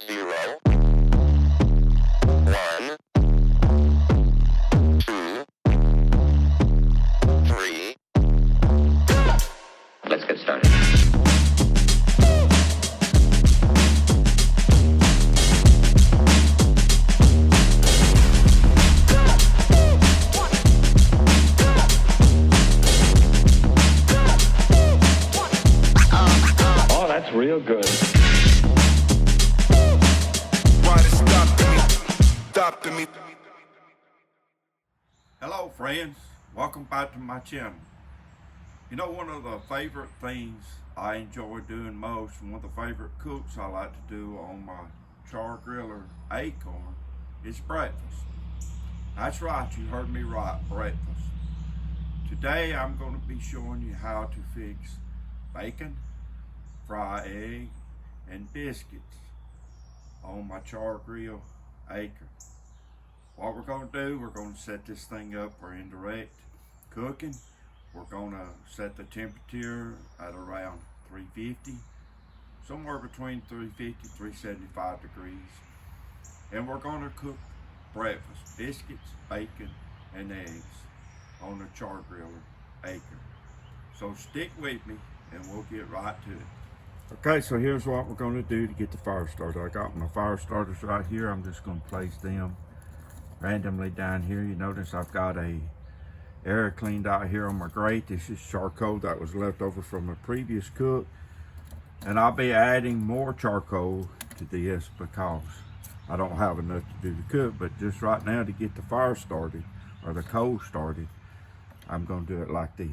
0, 1, 2, 3. Let's get started. Oh, that's real good. Hello friends, welcome back to my channel. You know, one of the favorite things I enjoy doing most, and one of the favorite cooks I like to do on my Chargrill Acorn is breakfast. That's right, you heard me right, breakfast. Today I'm going to be showing you how to fix bacon, fry egg, and biscuits on my Chargrill Acorn. What we're going to do, we're going to set this thing up for indirect cooking. We're going to set the temperature at around 350, somewhere between 350 375 degrees. And we're going to cook breakfast, biscuits, bacon, and eggs on the Chargrill Acorn. So stick with me and we'll get right to it. Okay, so here's what we're going to do to get the fire started. I got my fire starters right here. I'm just going to place them randomly down here. You notice I've got a air cleaned out here on my grate. This is charcoal that was left over from a previous cook, and I'll be adding more charcoal to this because I don't have enough to do the cook. But just right now, to get the fire started or the coal started, I'm going to do it like this.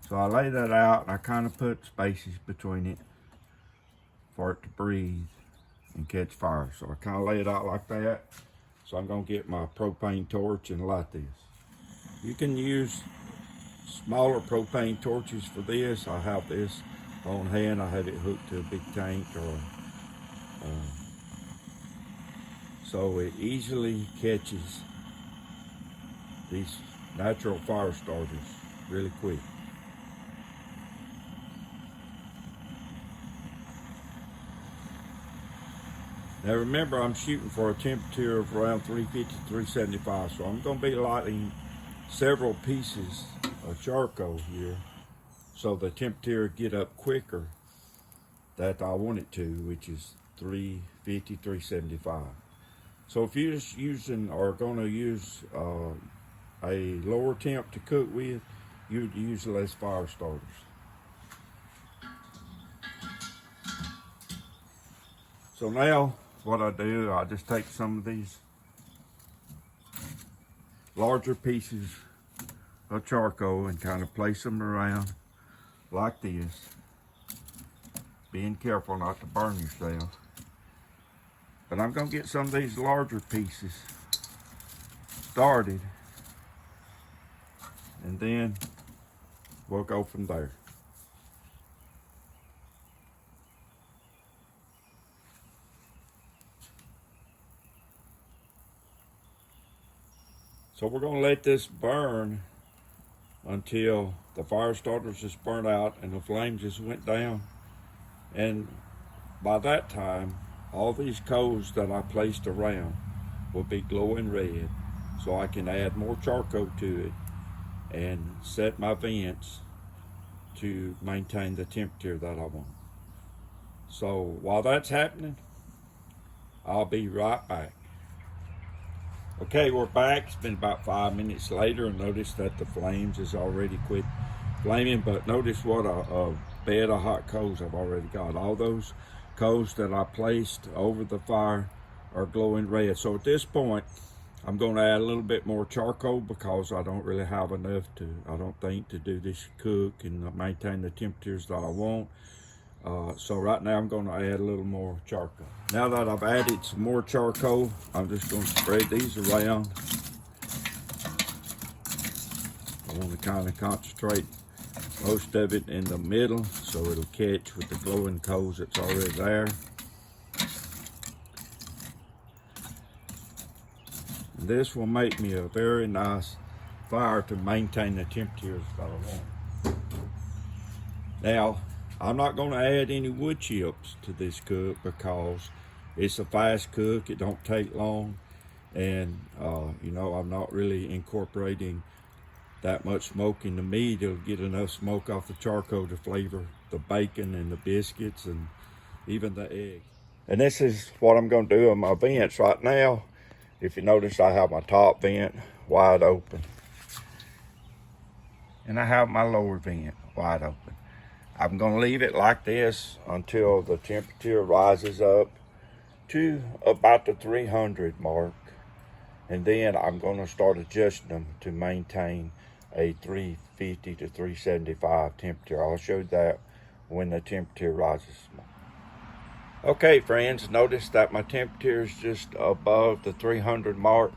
So I lay that out and I kind of put spaces between it for it to breathe and catch fire. So I kind of lay it out like that. So I'm going to get my propane torch and light this. You can use smaller propane torches for this. I have this on hand. I have it hooked to a big tank, so it easily catches these natural fire starters really quick. Now remember, I'm shooting for a temperature of around 350 375, so I'm going to be lighting several pieces of charcoal here so the temperature get up quicker that I want it to, which is 350 375. So if you're just using or going to use a lower temp to cook with, you'd use less fire starters. So now what I do, I just take some of these larger pieces of charcoal and kind of place them around like this, being careful not to burn yourself. But I'm going to get some of these larger pieces started, and then we'll go from there. So we're going to let this burn until the fire starters just burnt out and the flames just went down. And by that time, all these coals that I placed around will be glowing red, so I can add more charcoal to it and set my vents to maintain the temperature that I want. So while that's happening, I'll be right back. Okay, we're back. It's been about 5 minutes later, and notice that the flames has already quit flaming. But notice what a bed of hot coals I've already got. All those coals that I placed over the fire are glowing red. So at this point, I'm going to add a little bit more charcoal because I don't really have enough I don't think, to do this cook and maintain the temperatures that I want. So right now I'm going to add a little more charcoal. Now that I've added some more charcoal, I'm just going to spread these around. I want to kind of concentrate most of it in the middle so it'll catch with the glowing coals that's already there. And this will make me a very nice fire to maintain the temperatures that I want. Now, I'm not going to add any wood chips to this cook because it's a fast cook. It don't take long. And, you know, I'm not really incorporating that much smoke in the meat. It'll get enough smoke off the charcoal to flavor the bacon and the biscuits and even the eggs. And this is what I'm going to do on my vents right now. If you notice, I have my top vent wide open. And I have my lower vent wide open. I'm going to leave it like this until the temperature rises up to about the 300 mark. And then I'm going to start adjusting them to maintain a 350 to 375 temperature. I'll show you that when the temperature rises. Okay, friends, notice that my temperature is just above the 300 mark.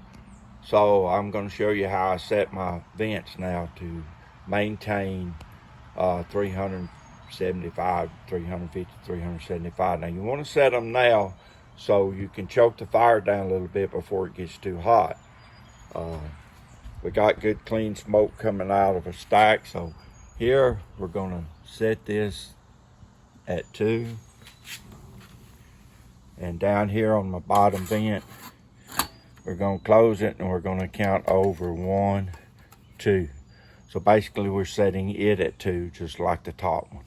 So I'm going to show you how I set my vents now to maintain 375, 350, 375. Now you want to set them now so you can choke the fire down a little bit before it gets too hot. We got good clean smoke coming out of a stack. So here we're going to set this at 2. And down here on my bottom vent, we're going to close it and we're going to count over 1, 2. So basically we're setting it at 2, just like the top one.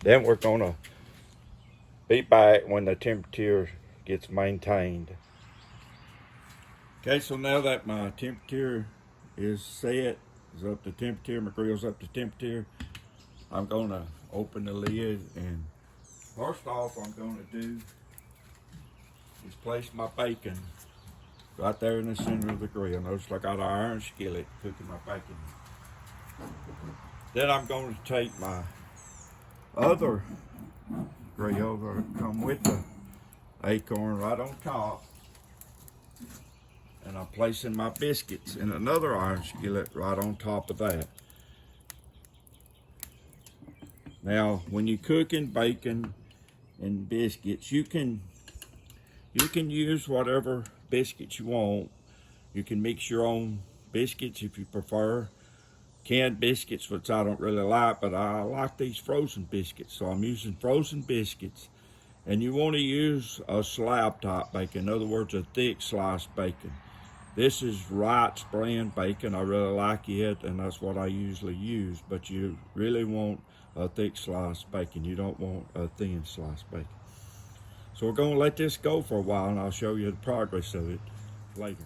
Then we're going to be back when the temperature gets maintained. Okay, so now that my temperature is set, is up to temperature, my grill's up to temperature, I'm going to open the lid, and first off I'm going to do is place my bacon right there in the center of the grill. Notice I got an iron skillet cooking my bacon. Then I'm going to take my other grill that come with the Akorn right on top, and I'm placing my biscuits in another iron skillet right on top of that. Now, when you're cooking bacon and biscuits, you can use whatever biscuits you want. You can mix your own biscuits if you prefer. Canned biscuits, which I don't really like, but I like these frozen biscuits, so I'm using frozen biscuits. And you want to use a slab top bacon, in other words, a thick sliced bacon. This is Wright's brand bacon. I really like it, and that's what I usually use, but you really want a thick sliced bacon. You don't want a thin sliced bacon. So we're going to let this go for a while, and I'll show you the progress of it later.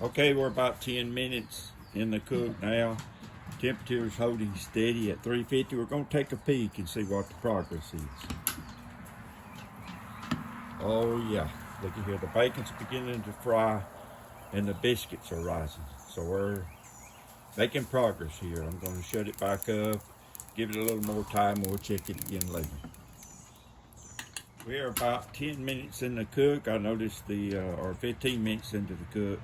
Okay, we're about 10 minutes in the cook now. Temperature is holding steady at 350. We're going to take a peek and see what the progress is. Oh yeah, look at here. The bacon's beginning to fry and the biscuits are rising. So we're making progress here. I'm going to shut it back up, give it a little more time, and we'll check it again later. We're about 10 minutes in the cook. I noticed or 15 minutes into the cook,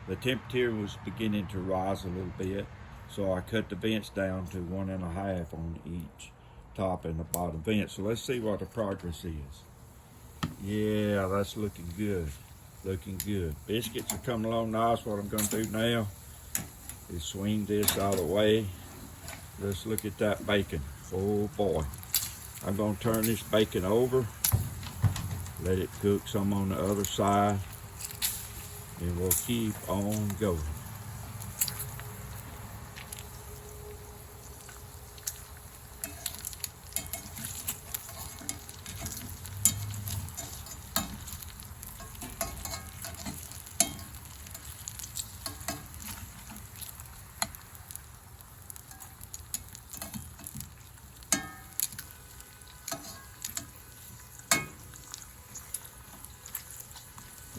the temperature was beginning to rise a little bit. So I cut the vents down to 1.5 on each top and the bottom vent. So let's see what the progress is. Yeah, that's looking good. Looking good. Biscuits are coming along nice. What I'm going to do now is swing this out of the way. Let's look at that bacon. Oh boy. I'm going to turn this bacon over. Let it cook some on the other side. And we'll keep on going.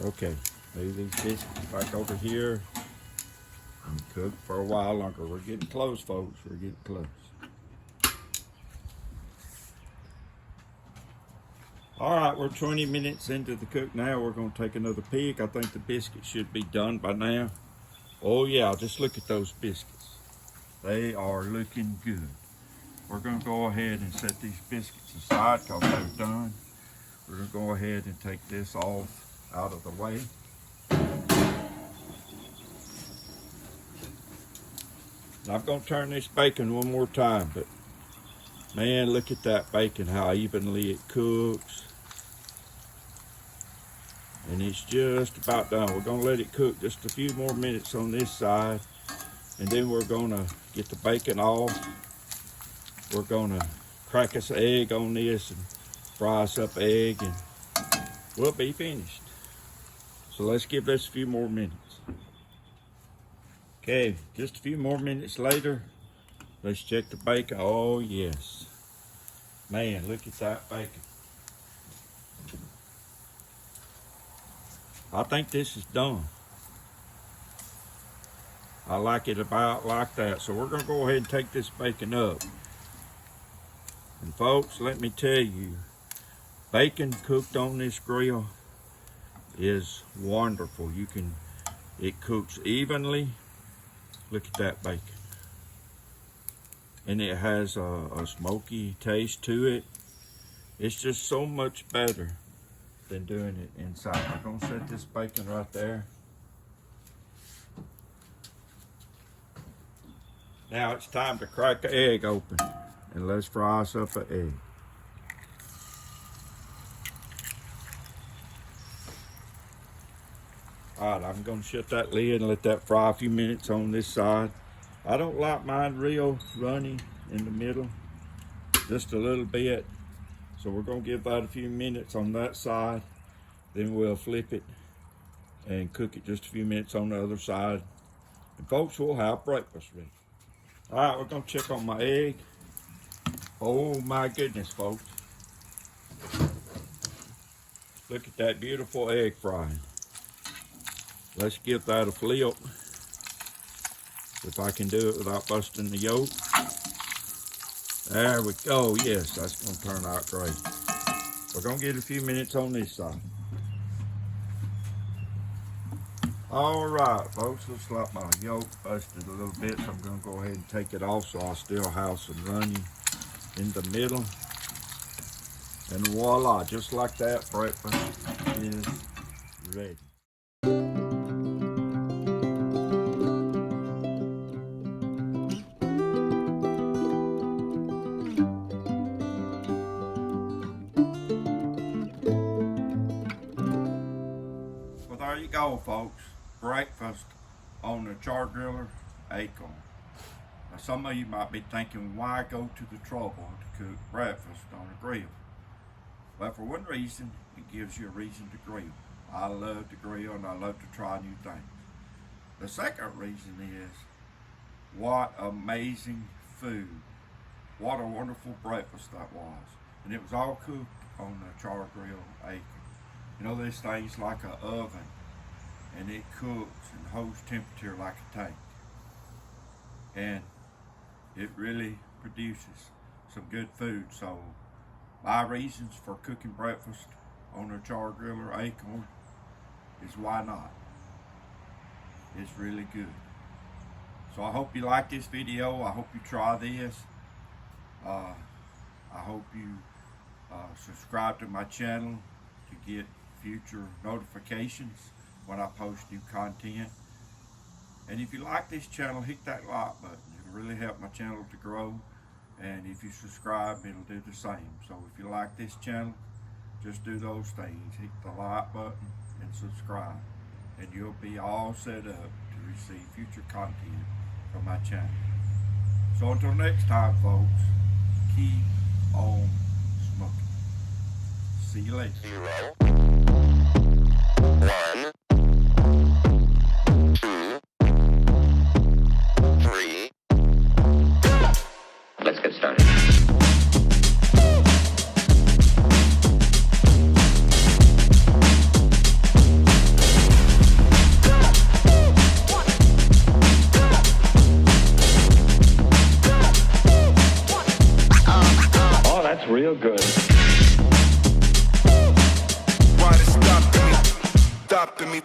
Okay, leave these biscuits back over here and cook for a while longer. We're getting close, folks. We're getting close. All right, we're 20 minutes into the cook now. We're going to take another peek. I think the biscuits should be done by now. Oh yeah, just look at those biscuits. They are looking good. We're going to go ahead and set these biscuits aside because they're done. We're going to go ahead and take this off out of the way. I'm going to turn this bacon one more time, but Man, look at that bacon, how evenly it cooks. And it's just about done. We're gonna let it cook just a few more minutes on this side, and then we're gonna get the bacon off. We're gonna crack us an egg on this and fry us up an egg, and we'll be finished. So let's give this a few more minutes. Okay, just a few more minutes later, let's check the bacon. Oh yes. Man, look at that bacon. I think this is done. I like it about like that. So we're gonna go ahead and take this bacon up. And folks, let me tell you, bacon cooked on this grill is wonderful. It cooks evenly. Look at that bacon. And it has a smoky taste to it. It's just so much better than doing it inside. I'm gonna set this bacon right there. Now it's time to crack the egg open, and let's fry us up an egg. All right, I'm gonna shut that lid and let that fry a few minutes on this side. I don't like mine real runny in the middle, just a little bit. So we're gonna give that a few minutes on that side, then we'll flip it and cook it just a few minutes on the other side. And folks, we'll have breakfast ready. All right, we're gonna check on my egg. Oh my goodness, folks. Look at that beautiful egg frying. Let's give that a flip. If I can do it without busting the yolk. There we go. Yes, that's gonna turn out great. We're gonna get a few minutes on this side. All right, folks, looks like my yolk busted a little bit, so I'm gonna go ahead and take it off so I still have some running in the middle. And voila, just like that, breakfast is ready. There you go, folks. Breakfast on the Chargrill Acorn. Now, some of you might be thinking, why go to the trouble to cook breakfast on a grill? Well, for one reason, it gives you a reason to grill. I love to grill and I love to try new things. The second reason is, what amazing food. What a wonderful breakfast that was. And it was all cooked on the Chargrill Acorn. You know, this thing's like an oven, and it cooks and holds temperature like a tank. And it really produces some good food. So my reasons for cooking breakfast on a Chargrill Acorn is why not. It's really good. So I hope you like this video. I hope you try this. I hope you subscribe to my channel to get future notifications when I post new content. And if you like this channel, hit that like button. It'll really help my channel to grow. And if you subscribe, it'll do the same. So if you like this channel, just do those things. Hit the like button and subscribe. And you'll be all set up to receive future content from my channel. So until next time, folks, keep on smoking. See you later. 0, 1, 2, 3. Let's get started. Oh, that's real good. Why they stopping me?